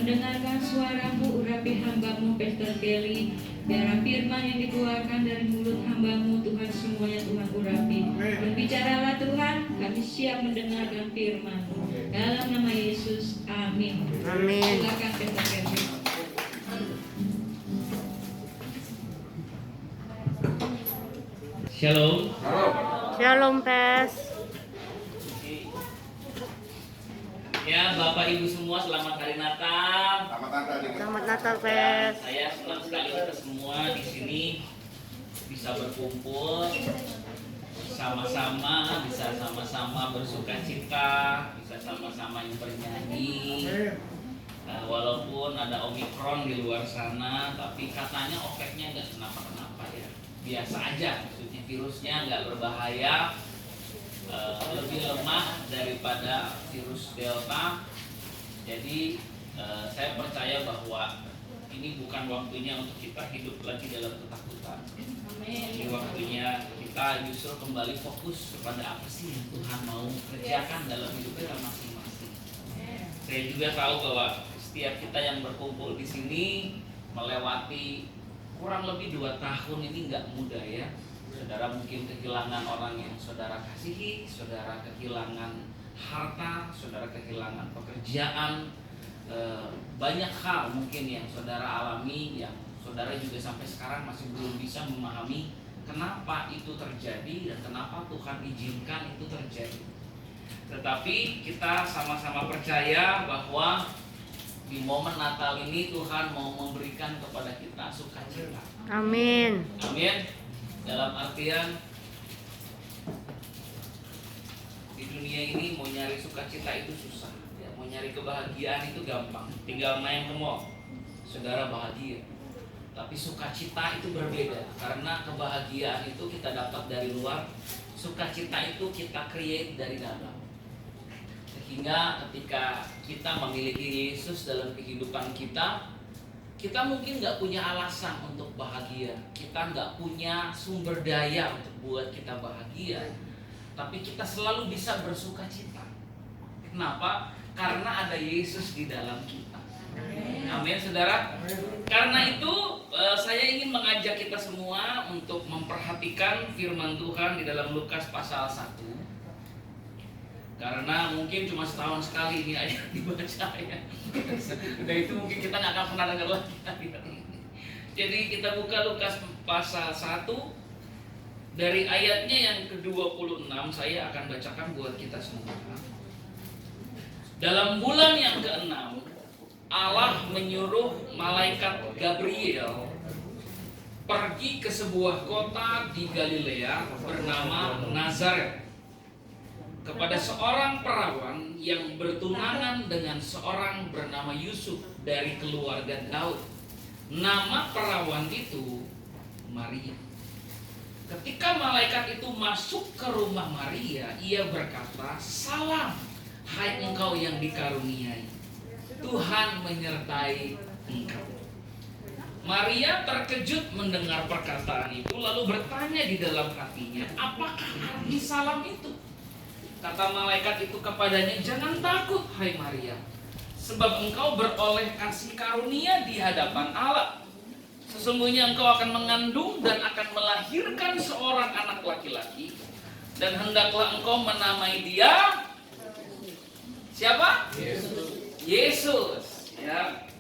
mendengarkan suaramu, urapi hambamu Pastor Kelly. Biar firman yang dikeluarkan dari mulut hambamu Tuhan semuanya Tuhan urapi. Berbicaralah Tuhan, kami siap mendengarkan firman. Dalam nama Yesus, amin. Amin. Silakan Pastor Kelly. Shalom. Shalom, Pes. Ya, Bapak Ibu semua, selamat hari Natal. Selamat Natal, Dan Pes. saya senang sekali kita semua di sini bisa berkumpul sama-sama, bisa sama-sama bersuka cita, bisa sama-sama bernyanyi. Walaupun ada Omikron di luar sana, tapi katanya efeknya nggak kenapa-kenapa ya. Biasa aja, maksudnya virusnya nggak berbahaya, lebih lemah daripada virus Delta. Jadi saya percaya bahwa ini bukan waktunya untuk kita hidup lagi dalam ketakutan. Ini waktunya kita justru kembali fokus kepada apa sih yang Tuhan mau kerjakan dalam hidup kita masing-masing. Saya juga tahu bahwa setiap kita yang berkumpul di sini melewati kurang lebih 2 tahun ini nggak mudah ya. Saudara mungkin kehilangan orang yang saudara kasihi, saudara kehilangan harta, saudara kehilangan pekerjaan, banyak hal mungkin yang saudara alami, yang saudara juga sampai sekarang masih belum bisa memahami kenapa itu terjadi dan kenapa Tuhan izinkan itu terjadi. Tetapi kita sama-sama percaya bahwa di momen Natal ini Tuhan mau memberikan kepada kita sukacita. Amin. Amin. Dalam artian di dunia ini mau nyari sukacita itu susah, ya, mau nyari kebahagiaan itu gampang, tinggal main ke mall, saudara bahagia. Tapi sukacita itu berbeda, karena kebahagiaan itu kita dapat dari luar, sukacita itu kita create dari dalam. Sehingga ketika kita memiliki Yesus dalam kehidupan kita mungkin nggak punya alasan untuk bahagia, kita nggak punya sumber daya untuk buat kita bahagia, tapi kita selalu bisa bersuka cita. Kenapa? Karena ada Yesus di dalam kita. Amin, saudara. Karena itu saya ingin mengajak kita semua untuk memperhatikan firman Tuhan di dalam Lukas pasal 1. Karena mungkin cuma setahun sekali ini ayat dibaca ya. Udah itu mungkin kita nggak akan pernah dengar lagi ayat ini. Jadi kita buka Lukas pasal 1 dari ayatnya yang ke-26, saya akan bacakan buat kita semua. Dalam bulan yang ke-6, Allah menyuruh malaikat Gabriel pergi ke sebuah kota di Galilea bernama Nazaret, kepada seorang perawan yang bertunangan dengan seorang bernama Yusuf dari keluarga Daud. Nama perawan itu Maria. Ketika malaikat itu masuk ke rumah Maria, ia berkata, "Salam, hai engkau yang dikaruniai, Tuhan menyertai engkau." Maria terkejut mendengar perkataan itu, lalu bertanya di dalam hatinya, "Apakah arti salam itu?" Kata malaikat itu kepadanya, "Jangan takut, hai Maria, sebab engkau beroleh kasih karunia di hadapan Allah. Sesungguhnya engkau akan mengandung dan akan melahirkan seorang anak laki-laki, dan hendaklah engkau menamai dia siapa? Yesus. Ya.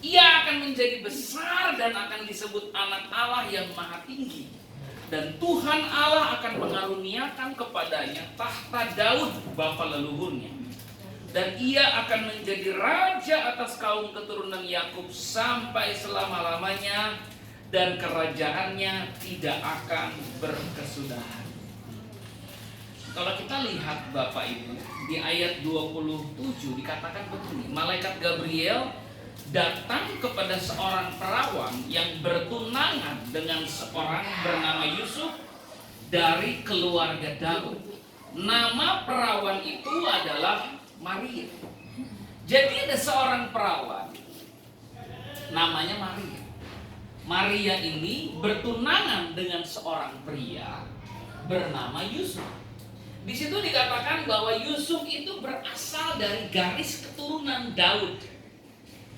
Ia akan menjadi besar dan akan disebut anak Allah yang maha tinggi. Dan Tuhan Allah akan mengaruniakan kepadanya tahta Daud bapa leluhurnya. Dan ia akan menjadi raja atas kaum keturunan Yakub sampai selama-lamanya, dan kerajaannya tidak akan berkesudahan. Kalau kita lihat Bapak Ibu, di ayat 27 dikatakan begini, malaikat Gabriel datang kepada seorang perawan yang bertunangan dengan seorang bernama Yusuf dari keluarga Daud. Nama perawan itu adalah Maria. Jadi ada seorang perawan namanya Maria. Maria ini bertunangan dengan seorang pria bernama Yusuf. Di situ dikatakan bahwa Yusuf itu berasal dari garis keturunan Daud.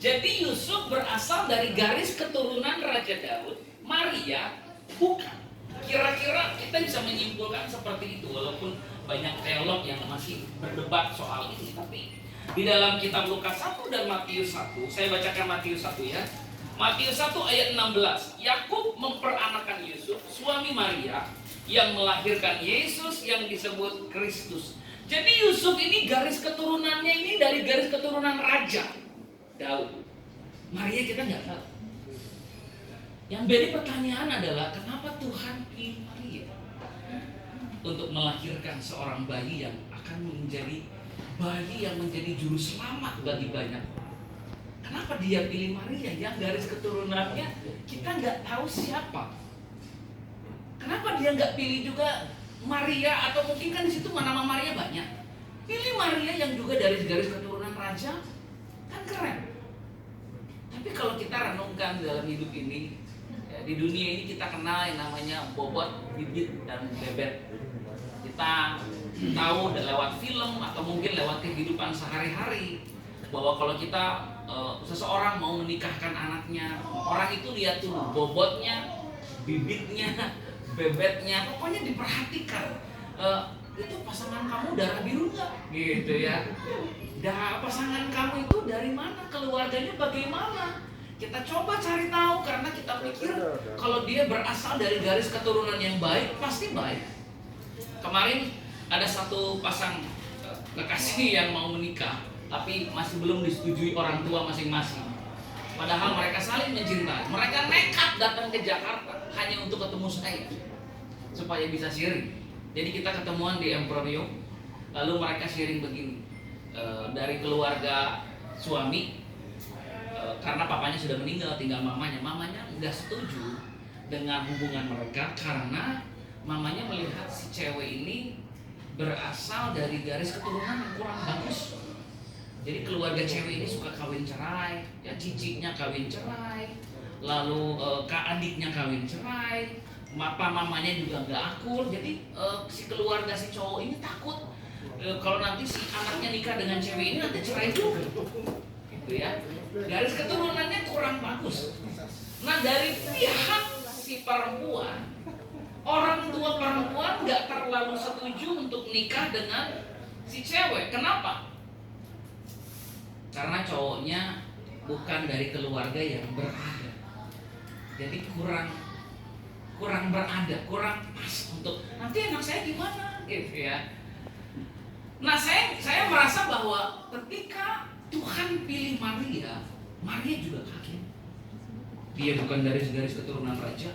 Jadi Yusuf berasal dari garis keturunan Raja Daud, Maria bukan. Kira-kira kita bisa menyimpulkan seperti itu, walaupun banyak teolog yang masih berdebat soal ini. Tapi di dalam kitab Lukas 1 dan Matius 1, saya bacakan Matius 1 ya. Matius 1 ayat 16, Yakub memperanakan Yusuf, suami Maria, yang melahirkan Yesus yang disebut Kristus. Jadi Yusuf ini garis keturunannya ini dari garis keturunan Raja Daud. Maria kita nggak tahu. Yang jadi pertanyaan adalah kenapa Tuhan pilih Maria untuk melahirkan seorang bayi yang akan menjadi bayi yang menjadi juru selamat bagi banyak orang. Kenapa dia pilih Maria yang garis keturunannya kita nggak tahu siapa? Kenapa dia nggak pilih juga Maria, atau mungkin kan di situ nama Maria banyak. Pilih Maria yang juga dari garis keturunan raja, kan keren. Tapi kalau kita renungkan dalam hidup ini, ya, di dunia ini kita kenal yang namanya bobot, bibit, dan bebet. Kita tahu lewat film atau mungkin lewat kehidupan sehari-hari bahwa kalau kita seseorang mau menikahkan anaknya, orang itu lihat tuh bobotnya, bibitnya, bebetnya, pokoknya diperhatikan. Itu pasangan kamu darah biru nggak? Gitu ya. Pasangan kamu itu dari mana? Keluarganya bagaimana? Kita coba cari tahu karena kita pikir kalau dia berasal dari garis keturunan yang baik, pasti baik. Kemarin ada satu pasang kekasih yang mau menikah, tapi masih belum disetujui orang tua masing-masing. Padahal mereka saling mencintai. Mereka nekat datang ke Jakarta hanya untuk ketemu saya, supaya bisa sharing. Jadi kita ketemuan di Emporium, lalu mereka sharing begini. Dari keluarga suami, karena papanya sudah meninggal, tinggal mamanya. Mamanya nggak setuju dengan hubungan mereka karena mamanya melihat si cewek ini berasal dari garis keturunan yang kurang bagus. Jadi keluarga cewek ini suka kawin cerai, ya cicitnya kawin cerai, lalu adiknya kawin cerai, mamanya juga nggak akur. Jadi si keluarga si cowok ini takut kalau nanti si anaknya nikah dengan cewek ini nanti cerai juga, gitu ya. Garis keturunannya kurang bagus. Nah dari pihak si perempuan, orang tua perempuan nggak terlalu setuju untuk nikah dengan si cewek. Kenapa? Karena cowoknya bukan dari keluarga yang berada. Jadi kurang berada, kurang pas untuk nanti anak saya gimana, gitu ya. Nah saya merasa bahwa ketika Tuhan pilih Maria, Maria juga kaget. Dia bukan dari garis keturunan raja.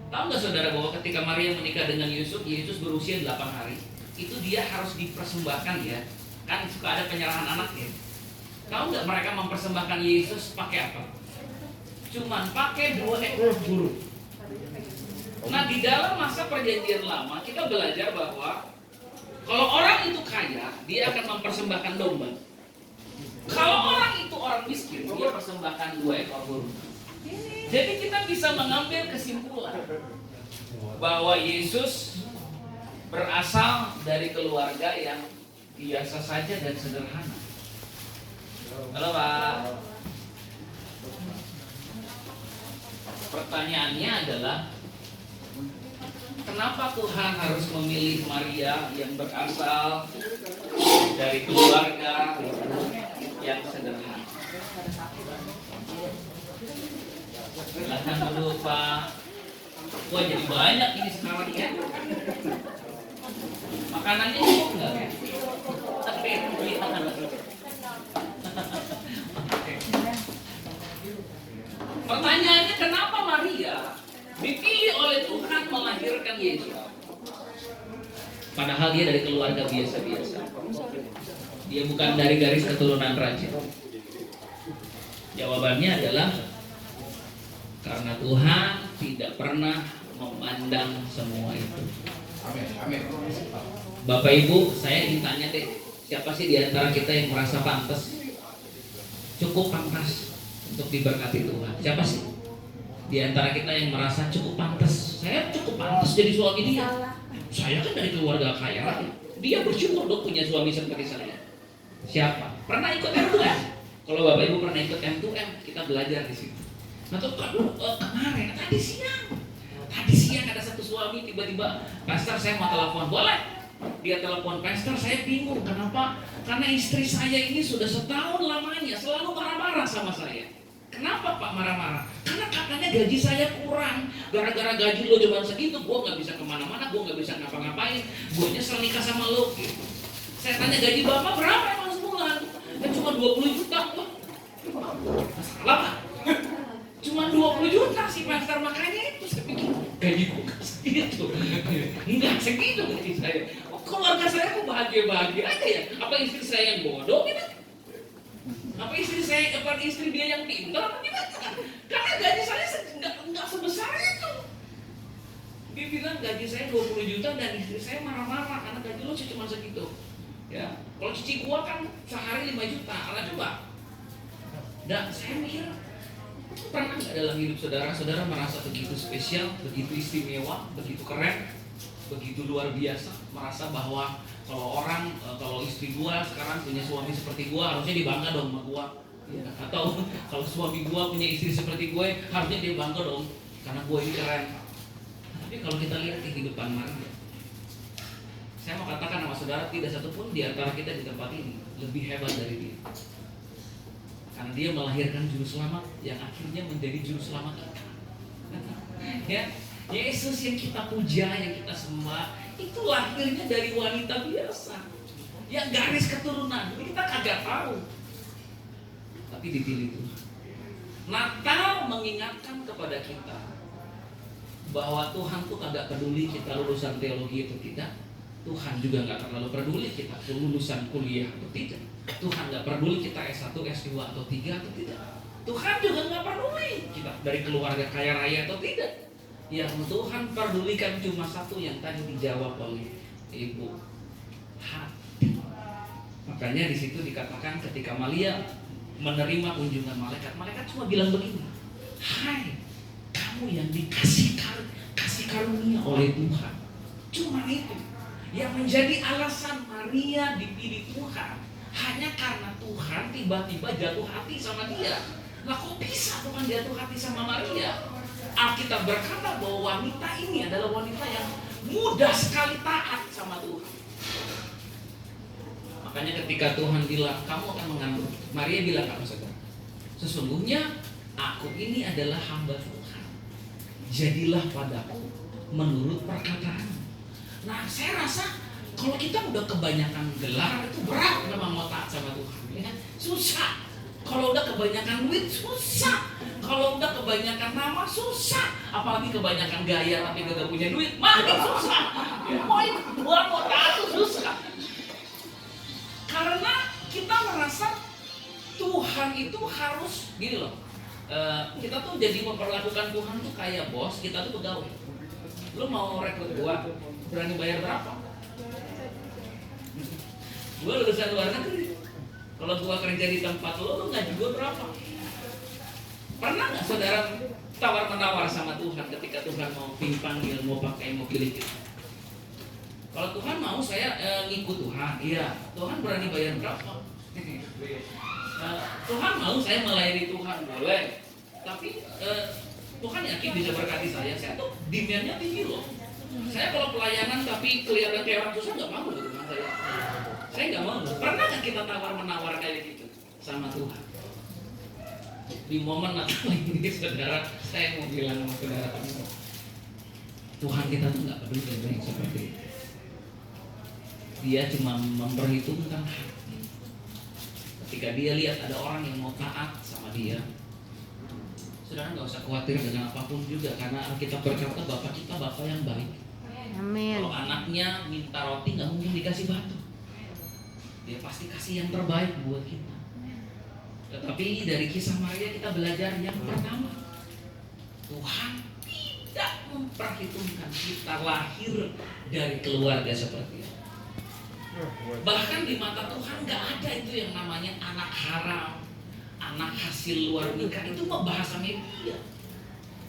Tahu nggak saudara bahwa ketika Maria menikah dengan Yusuf, Yesus berusia 8 hari, itu dia harus dipersembahkan ya. Kan suka ada penyerahan anak ya. Tahu nggak mereka mempersembahkan Yesus pakai apa? Cuman pakai 2 ekor burung. Nah di dalam masa perjanjian lama kita belajar bahwa kalau orang itu kaya, dia akan mempersembahkan domba. Kalau orang itu orang miskin, dia persembahkan 2 ekor burung. Jadi kita bisa mengambil kesimpulan bahwa Yesus berasal dari keluarga yang biasa saja dan sederhana. Halo Pak. Pertanyaannya adalah kenapa Tuhan harus memilih Maria yang berasal dari keluarga yang sederhana? Silakan dulu Pak. Wah jadi banyak ini sekarang ya. Makanannya cukup nggak? Oke, pertanyaannya kenapa Maria dipilih oleh Tuhan melahirkan Yesus? Padahal dia dari keluarga biasa-biasa. Dia bukan dari garis keturunan raja. Jawabannya adalah karena Tuhan tidak pernah memandang semua itu. Amin. Bapak Ibu, saya ingin tanya deh, siapa sih di antara kita yang merasa pantas, cukup pantas untuk diberkati Tuhan? Siapa sih di antara kita yang merasa cukup pantas? Saya cukup pantas jadi suami dia. Saya kan dari keluarga kaya raya. Dia bersyukur dong punya suami seperti saya. Siapa? Pernah ikut RUS? Kalau Bapak Ibu pernah ikut M2M, kita belajar di situ. Nah, kemarin tadi siang ada satu suami tiba-tiba, "Pastor, saya mau telepon." "Boleh." Dia telepon, "Pastor, saya bingung. Kenapa? Karena istri saya ini sudah setahun lamanya selalu marah-marah sama saya." "Kenapa Pak marah-marah?" "Karena katanya gaji saya kurang. Gara-gara gaji lo cuma segitu, gue gak bisa kemana-mana, gue gak bisa ngapa-ngapain. Gue nyesel nikah sama lo." Gitu. Saya tanya, "Gaji Bapak berapa emang sebulan?" "Ya cuma 20 juta." "Masalah Pak? Cuma 20 juta sih Pastor." Makanya itu saya pikir, gaji gue gak segitu. Enggak segitu gaji saya. Keluarga saya kok bahagia-bahagia aja ya? Apa istri saya yang bodoh gitu? Apa istri dia yang pintar? Gimana? Karena gaji saya nggak sebesar itu. Dia bilang gaji saya 20 juta dan istri saya marah-marah karena gaji lo cuma segitu. Ya, kalau cici gua kan sehari 5 juta. Alah coba. Dan saya mikir, pernah nggak dalam hidup saudara merasa begitu spesial, begitu istimewa, begitu keren, begitu luar biasa, merasa bahwa kalau istri gua sekarang punya suami seperti gua, harusnya dia bangga dong sama gua, ya. Atau kalau suami gua punya istri seperti gue, harusnya dia bangga dong karena gua ini keren. Tapi kalau kita lihat kehidupan Maria, saya mau katakan sama saudara, tidak satupun di antara kita di tempat ini lebih hebat dari dia. Karena dia melahirkan juru selamat yang akhirnya menjadi juru selamat kita. Ya, Yesus yang kita puja, yang kita sembah, itu lahirnya dari wanita biasa, yang garis keturunan. Jadi kita kagak tahu, tapi dipilih Tuhan. Natal mengingatkan kepada kita bahwa Tuhan tuh kagak peduli kita lulusan teologi atau tidak. Tuhan juga nggak terlalu peduli kita lulusan kuliah atau tidak. Tuhan nggak peduli kita S1, S2 atau 3 atau tidak. Tuhan juga nggak peduli kita dari keluarga kaya raya atau tidak. Yang Tuhan pedulikan cuma satu yang tadi dijawab oleh Ibu, hati. Makanya di situ dikatakan ketika Maria menerima kunjungan malaikat cuma bilang begini, "Hai, kamu yang kasih karunia oleh Tuhan." Cuma itu yang menjadi alasan Maria dipilih Tuhan, hanya karena Tuhan tiba-tiba jatuh hati sama dia. Lah kok bisa Tuhan jatuh hati sama Maria? Alkitab berkata bahwa wanita ini adalah wanita yang mudah sekali taat sama Tuhan. Makanya ketika Tuhan bilang, "Kamu akan mengandung," Maria bilang apa saudara? "Sesungguhnya aku ini adalah hamba Tuhan. Jadilah padaku menurut perkataan." Nah, saya rasa kalau kita udah kebanyakan gelar itu berat memang mau taat sama Tuhan, ya kan? Susah. Kalau udah kebanyakan duit susah. Kalau udah kebanyakan nama susah. Apalagi kebanyakan gaya tapi gak punya duit, makin susah. Mau taat susah. Karena kita merasa Tuhan itu harus gini loh. Kita tuh jadi memperlakukan Tuhan tuh kayak bos, kita tuh pegawai. Lu mau rekrut gua, berani bayar berapa? Gua lulusan luar negeri. Kalau gua kerja di tempat lu gaji gua berapa? Pernah nggak saudara tawar-menawar sama Tuhan ketika Tuhan mau panggil, mau pakai, mau pilih kita? Kalau Tuhan mau saya ngikut Tuhan, iya. Tuhan berani bayar berapa? Tuhan mau saya melayani Tuhan, boleh. Tapi Tuhan yakin bisa berkati saya. Saya tuh demand-nya tinggi loh. Saya kalau pelayanan tapi kelihatan kayak orang susah nggak mau gitu dengan saya. Saya nggak mau. Pernah nggak kita tawar-menawar kayak gitu sama Tuhan? Di momen Natal ini saudara, saya mau bilang sama saudara, Tuhan kita tuh nggak peduli dengan yang seperti itu. Dia cuma memperhitungkan hati. Ketika dia lihat ada orang yang mau taat sama dia, saudara nggak usah khawatir dengan apapun juga, karena Alkitab berkata Bapak kita Bapak yang baik. Amin. Kalau anaknya minta roti nggak mungkin dikasih batu. Dia pasti kasih yang terbaik buat kita. Tetapi dari kisah Maria kita belajar yang pertama, Tuhan tidak memperhitungkan kita lahir dari keluarga seperti itu. Bahkan di mata Tuhan gak ada itu yang namanya anak haram, anak hasil luar nikah. Itu mah bahasa media.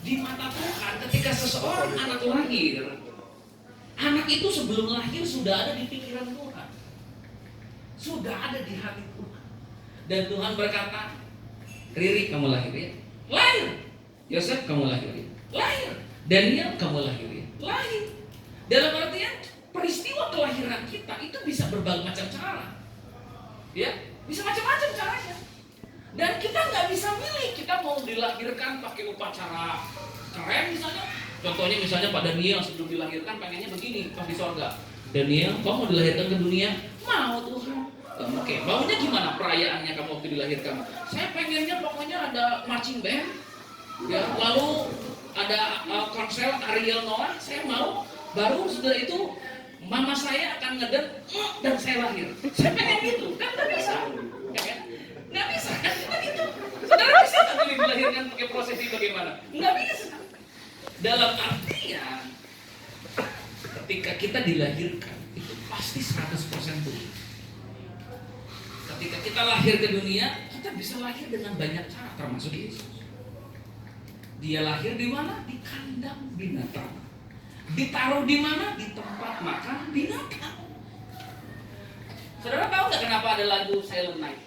Di mata Tuhan ketika seseorang anak lahir, anak itu sebelum lahir sudah ada di pikiran Tuhan, sudah ada di hati Tuhan. Dan Tuhan berkata, Riri kamu lahir ya? Lahir. Yosef kamu lahir ya? Lahir. Daniel kamu lahir ya? Lahir. Dalam artian peristiwa kelahiran kita itu bisa berbagai macam cara. Ya, bisa macam-macam caranya. Dan kita nggak bisa milih kita mau dilahirkan pakai upacara keren misalnya. Contohnya misalnya Pak Daniel sebelum dilahirkan pengennya begini pas di sorga. Daniel, kamu mau dilahirkan ke dunia? Mau Tuhan. Oke, maunya gimana perayaannya kamu waktu dilahirkan? Saya pengennya pokoknya ada marching band, ya, lalu ada konsel Ariel Noah, saya mau. Baru setelah itu mama saya akan ngeden dan saya lahir. Saya pengen gitu, kan nggak bisa, kan? Nggak bisa, kan gitu. Saudara bisa nggak dilahirkan pakai prosesi bagaimana? Nggak bisa. Dalam artian ketika kita dilahirkan itu pasti 100% Tuhan. Ketika kita lahir ke dunia, kita bisa lahir dengan banyak cara, termasuk Yesus. Dia lahir di mana? Di kandang binatang. Ditaruh di mana? Di tempat makan binatang. Saudara tahu nggak kenapa ada lagu Silent Night?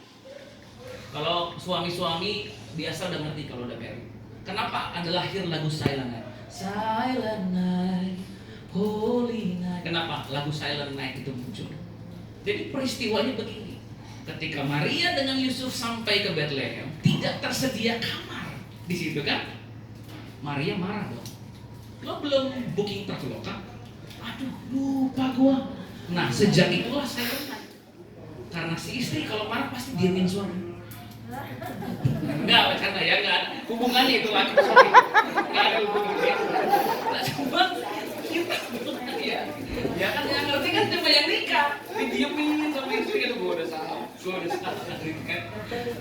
Kalau suami-suami biasa udah ngerti kalau udah married. Kenapa ada lahir lagu Silent Night? Silent Night, Holy Night. Kenapa lagu Silent Night itu muncul? Jadi peristiwanya begini. Ketika Maria dengan Yusuf sampai ke Bethlehem, tidak tersedia kamar di situ kan? Maria marah dong. Lo belum booking Traveloka? Aduh, lupa gua. Nah, sejak itulah saya kenal. Karena si istri kalau marah pasti diamin suami. Enggak, karena ya enggak ada hubungannya itu laki suami. Enggak ada hubungannya. Nah, cuma kita ya kan yang ngerti kan cuma yang nikah, didiemin sama istri itu gua udah salah.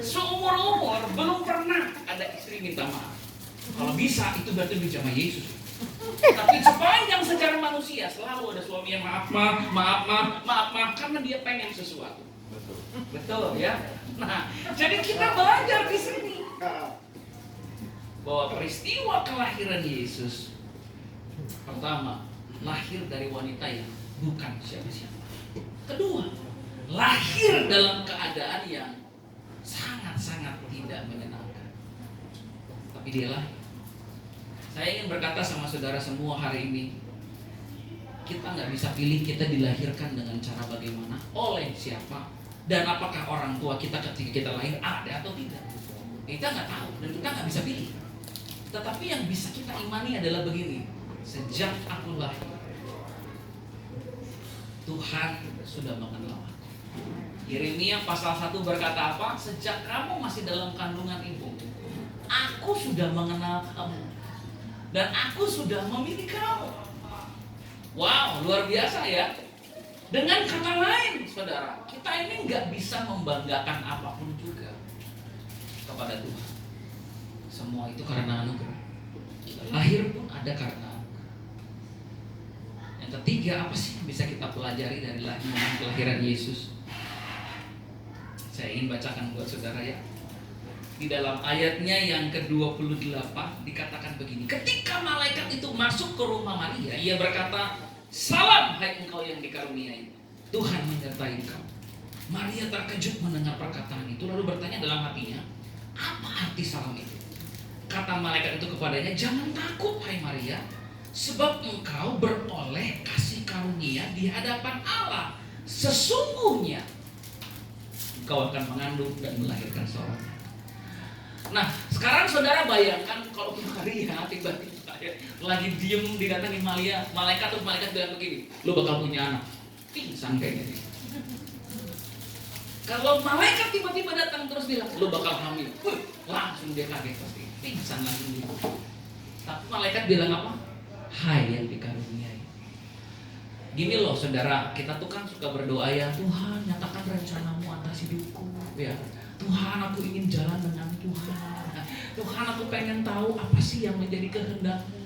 Seumur-umur belum pernah ada istri minta maaf. Kalau bisa itu berarti lebih sama Yesus. Tapi sepanjang sejarah manusia selalu ada suami yang maaf karena dia pengen sesuatu. Betul ya. Nah, jadi kita belajar di sini bahwa peristiwa kelahiran Yesus pertama lahir dari wanita yang bukan siapa-siapa. Kedua, lahir dalam keadaan yang sangat-sangat tidak menyenangkan. Tapi dia lahir. Saya ingin berkata sama saudara semua hari ini, kita nggak bisa pilih kita dilahirkan dengan cara bagaimana, oleh siapa, dan apakah orang tua kita ketika kita lahir ada atau tidak. Kita nggak tahu dan kita nggak bisa pilih. Tetapi yang bisa kita imani adalah begini, sejak aku lahir, Tuhan sudah mengenal aku. Yeremia pasal 1 berkata apa? Sejak kamu masih dalam kandungan ibu, aku sudah mengenal kamu. Dan aku sudah memilih kamu. Wow, luar biasa ya. Dengan kata lain, saudara, kita ini nggak bisa membanggakan apapun juga kepada Tuhan. Semua itu karena anugerah. Lahir pun ada karena anugerah. Yang ketiga, apa sih yang bisa kita pelajari dari kelahiran Yesus? Saya ingin bacakan buat saudara ya. Di dalam ayatnya yang ke-28 dikatakan begini. Ketika malaikat itu masuk ke rumah Maria, ia berkata, "Salam hai engkau yang dikaruniai, Tuhan menyertai engkau." Maria terkejut mendengar perkataan itu, lalu bertanya dalam hatinya, apa arti salam itu? Kata malaikat itu kepadanya, "Jangan takut hai Maria, sebab engkau beroleh kasih karunia di hadapan Allah. Sesungguhnya engkau akan mengandung dan melahirkan seorang." Nah, sekarang saudara bayangkan kalau Maria tiba-tiba lagi diem didatangin malaikat, terus malaikat bilang begini, "Lo bakal punya anak." Pingsan kayaknya. Kalau malaikat tiba-tiba datang terus bilang, "Lo bakal hamil." Langsung dia kaget pasti. Pingsan langsung dia. Tapi malaikat bilang apa? "Hai yang dikaruniai." Gini loh saudara, kita tuh kan suka berdoa ya, "Tuhan nyatakan rencanamu atas hidupku." Ya. Tuhan, aku ingin jalan dengan Tuhan. Tuhan, aku pengen tahu apa sih yang menjadi kehendak-Mu.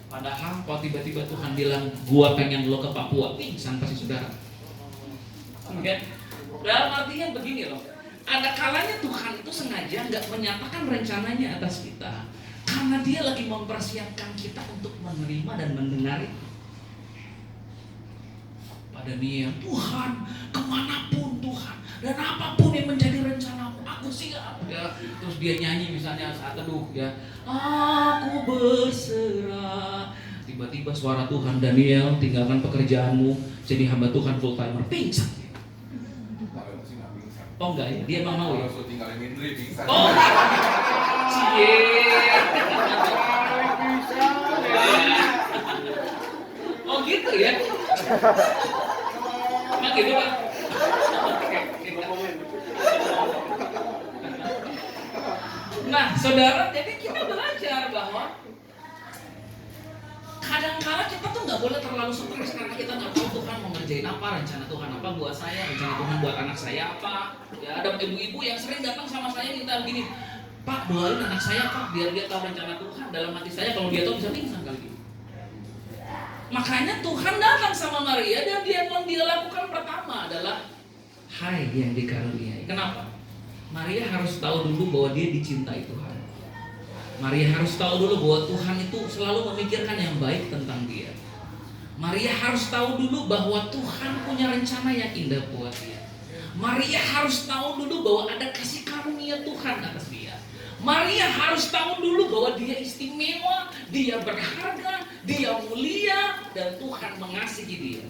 Padahal kalau tiba-tiba Tuhan bilang, "Gua pengen lo ke Papua," pingsan pasti saudara. Okay? Dalam artinya begini loh, ada kalanya Tuhan itu sengaja nggak menyatakan rencananya atas kita, karena Dia lagi mempersiapkan kita untuk menerima dan mendengar. Pada Nia, "Tuhan, kemanapun Tuhan, dan apapun yang menjadi rencanamu, aku siap. Ya, terus dia nyanyi misalnya saat teduh ya, aku berserah. Tiba-tiba suara Tuhan, Daniel, tinggalkan pekerjaanmu, jadi hamba Tuhan full timer. Pingsan. Oh enggak ya, dia emang mau ya? Kalau tinggalin Indri pingsan. Oh, cie. Oh gitu ya? Emang gitu Pak? Nah saudara, jadi kita belajar bahwa kadang-kala kita tuh nggak boleh terlalu stres karena kita nggak tahu Tuhan mau ngerjain apa, rencana Tuhan apa buat saya, rencana Tuhan buat anak saya apa. Ya ada ibu-ibu yang sering datang sama saya minta gini, Pak doain anak saya Pak biar dia tahu rencana Tuhan. Dalam hati saya kalau dia tahu bisa pingsan kali ini. Makanya Tuhan datang sama Maria dan dia lakukan pertama adalah hai yang dikaruniai. Kenapa? Maria harus tahu dulu bahwa dia dicintai Tuhan. Maria harus tahu dulu bahwa Tuhan itu selalu memikirkan yang baik tentang dia. Maria harus tahu dulu bahwa Tuhan punya rencana yang indah buat dia. Maria harus tahu dulu bahwa ada kasih karunia Tuhan atas dia. Maria harus tahu dulu bahwa dia istimewa, dia berharga, dia mulia, dan Tuhan mengasihi dia.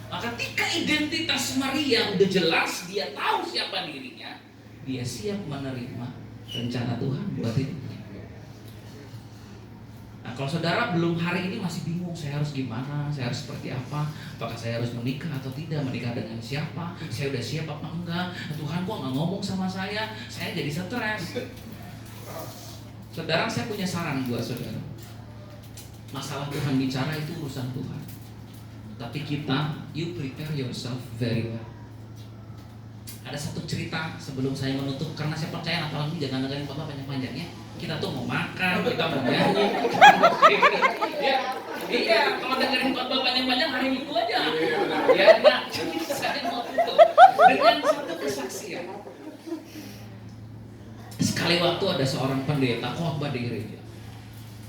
Maka ketika identitas Maria udah jelas, dia tahu siapa dirinya, dia siap menerima rencana Tuhan buat hidupnya. Nah, kalau saudara belum hari ini masih bingung, saya harus gimana, saya harus seperti apa, apakah saya harus menikah atau tidak, menikah dengan siapa, saya udah siap apa enggak, Tuhan kok nggak ngomong sama saya jadi stres. Saudara, saya punya saran buat saudara. Masalah Tuhan bicara itu urusan Tuhan. Tapi kita, you prepare yourself very well. Ada satu cerita sebelum saya menutup, karena saya percaya Natal ini jangan dengerin khotbah panjang-panjangnya. Kita tuh mau makan, kita mau nyanyi. Iya, kalau dengerin khotbah panjang-panjang hari Minggu aja. Ya, nah, jadi saya mau tutup dengan satu kesaksian. Sekali waktu ada seorang pendeta khotbah di gereja.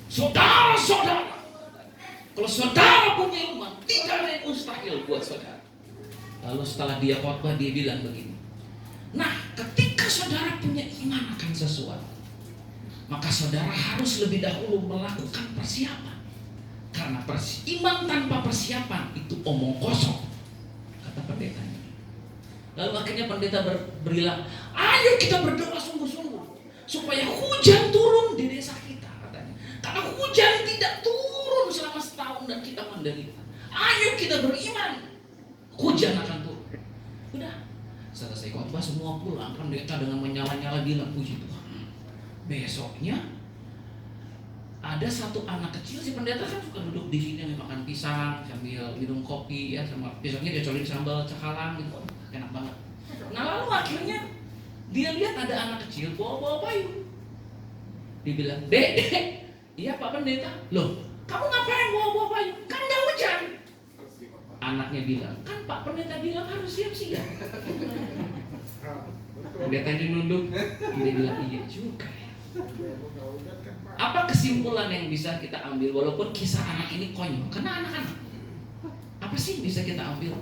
Saudara-saudara, kalau saudara punya iman, tidak ada yang mustahil buat saudara. Lalu setelah dia khotbah, dia bilang begini. Nah, ketika saudara punya iman akan sesuatu, maka saudara harus lebih dahulu melakukan persiapan. Karena iman tanpa persiapan itu omong kosong, kata pendetanya. Lalu akhirnya pendeta berilah, ayo kita berdoa sungguh-sungguh supaya hujan turun di desa kita, katanya. Karena hujan tidak turun selama setahun dan kita menderita. Ayo kita beriman, hujan akan turun. Udah, selesai khotbah semua pulang. Pendeta dengan menyala-nyala bilang, puji Tuhan. Besoknya ada satu anak kecil, si pendeta kan suka duduk di sini makan pisang sambil minum kopi ya, sama pisangnya dia colin sambal cakalang gitu, enak banget. Nah lalu akhirnya dia lihat ada anak kecil bawa payung. Dia bilang, dek, iya Pak Pendeta. Loh, kamu ngapain bawa payung? Kan nggak hujan. Anaknya bilang, kan Pak Pendeta bilang harus siap-siap. Pendetanya nunduk, dia bilang iya juga. Apa kesimpulan yang bisa kita ambil walaupun kisah anak ini konyol? Karena anak-anak. Apa sih bisa kita ambil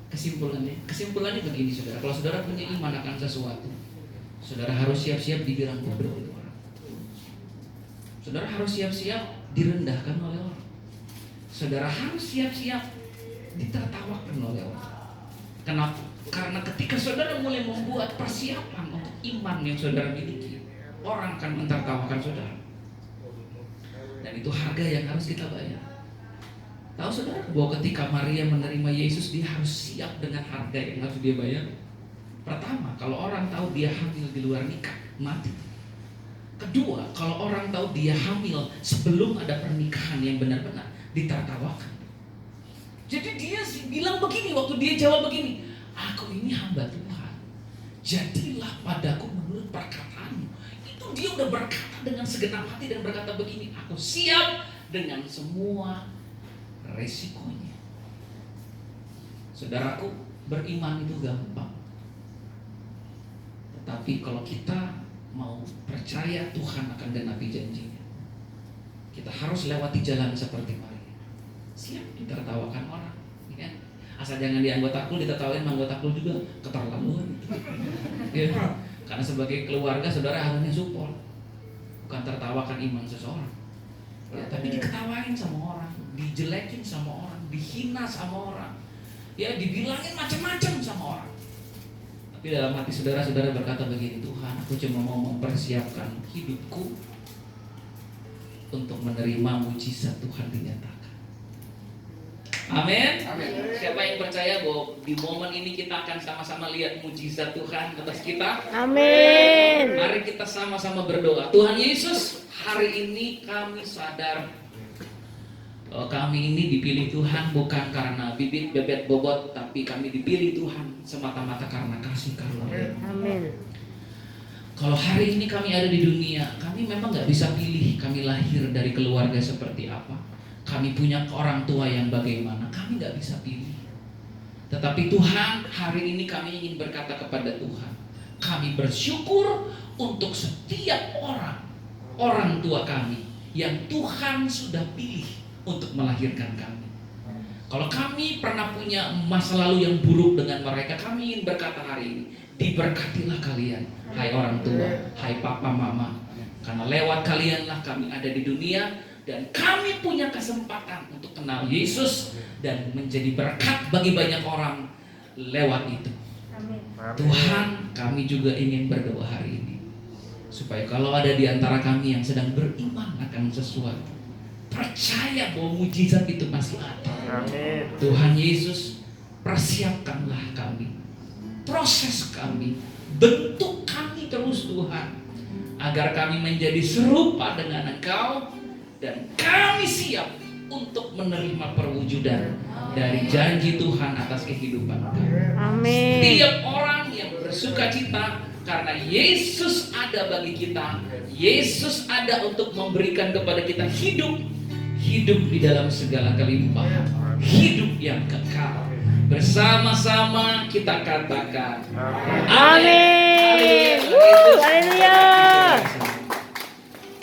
kesimpulannya? Kesimpulannya begini saudara. Kalau saudara punya iman akan sesuatu, saudara harus siap-siap dibilang bodoh oleh orang. Saudara harus siap-siap direndahkan oleh orang. Saudara harus siap-siap ditertawakan oleh orang. Kenapa? Karena ketika saudara mulai membuat persiapan untuk iman yang saudara miliki, orang akan mentertawakan saudara. Dan itu harga yang harus kita bayar. Tahu saudara bahwa ketika Maria menerima Yesus, dia harus siap dengan harga yang harus dia bayar. Pertama, kalau orang tahu dia hamil di luar nikah, mati. Kedua, kalau orang tahu dia hamil sebelum ada pernikahan yang benar-benar, ditertawakan. Jadi dia bilang begini, waktu dia jawab begini, aku ini hamba Tuhan, jadilah padaku menurut perkataanmu. Itu dia udah berkata dengan segenap hati dan berkata begini, aku siap dengan semua resikonya. Saudaraku, beriman itu gampang. Tetapi kalau kita mau percaya Tuhan akan genapi janjinya, kita harus lewati jalan seperti Maria. Siap ditertawakan orang, ya. Asal jangan di anggota kul ditetawain sama anggota kul juga keterlaluan gitu. Ya. Karena sebagai keluarga saudara harusnya support, bukan tertawakan iman seseorang. Ya, tapi diketawain sama orang, dijelekin sama orang, dihina sama orang, ya dibilangin macam-macam sama orang. Tapi dalam hati saudara berkata begini, Tuhan, aku cuma mau mempersiapkan hidupku untuk menerima mujizat Tuhan dinyatakan. Amin. Siapa yang percaya bahwa di momen ini kita akan sama-sama lihat mujizat Tuhan atas kita? Amin. Mari kita sama-sama berdoa. Tuhan Yesus, hari ini kami sadar bahwa kami ini dipilih Tuhan bukan karena bibit bebet bobot, tapi kami dipilih Tuhan semata-mata karena kasih karunia. Amin. Kalau hari ini kami ada di dunia, kami memang nggak bisa pilih kami lahir dari keluarga seperti apa. Kami punya orang tua yang bagaimana, kami nggak bisa pilih. Tetapi Tuhan, hari ini kami ingin berkata kepada Tuhan, kami bersyukur untuk setiap orang tua kami yang Tuhan sudah pilih untuk melahirkan kami. Kalau kami pernah punya masa lalu yang buruk dengan mereka, kami ingin berkata hari ini, diberkatilah kalian, hai orang tua, hai papa mama, karena lewat kalianlah kami ada di dunia. Dan kami punya kesempatan untuk kenal Yesus dan menjadi berkat bagi banyak orang lewat itu. Amin. Tuhan, kami juga ingin berdoa hari ini supaya kalau ada di antara kami yang sedang beriman akan sesuatu, percaya bahwa mujizat itu masih ada. Amin. Tuhan Yesus, persiapkanlah kami, proses kami, bentuk kami terus Tuhan, agar kami menjadi serupa dengan Engkau. Dan kami siap untuk menerima perwujudan dari janji Tuhan atas kehidupan kami. Amin. Setiap orang yang bersuka cita karena Yesus ada bagi kita, Yesus ada untuk memberikan kepada kita hidup di dalam segala kelimpahan, hidup yang kekal. Bersama-sama kita katakan Amin.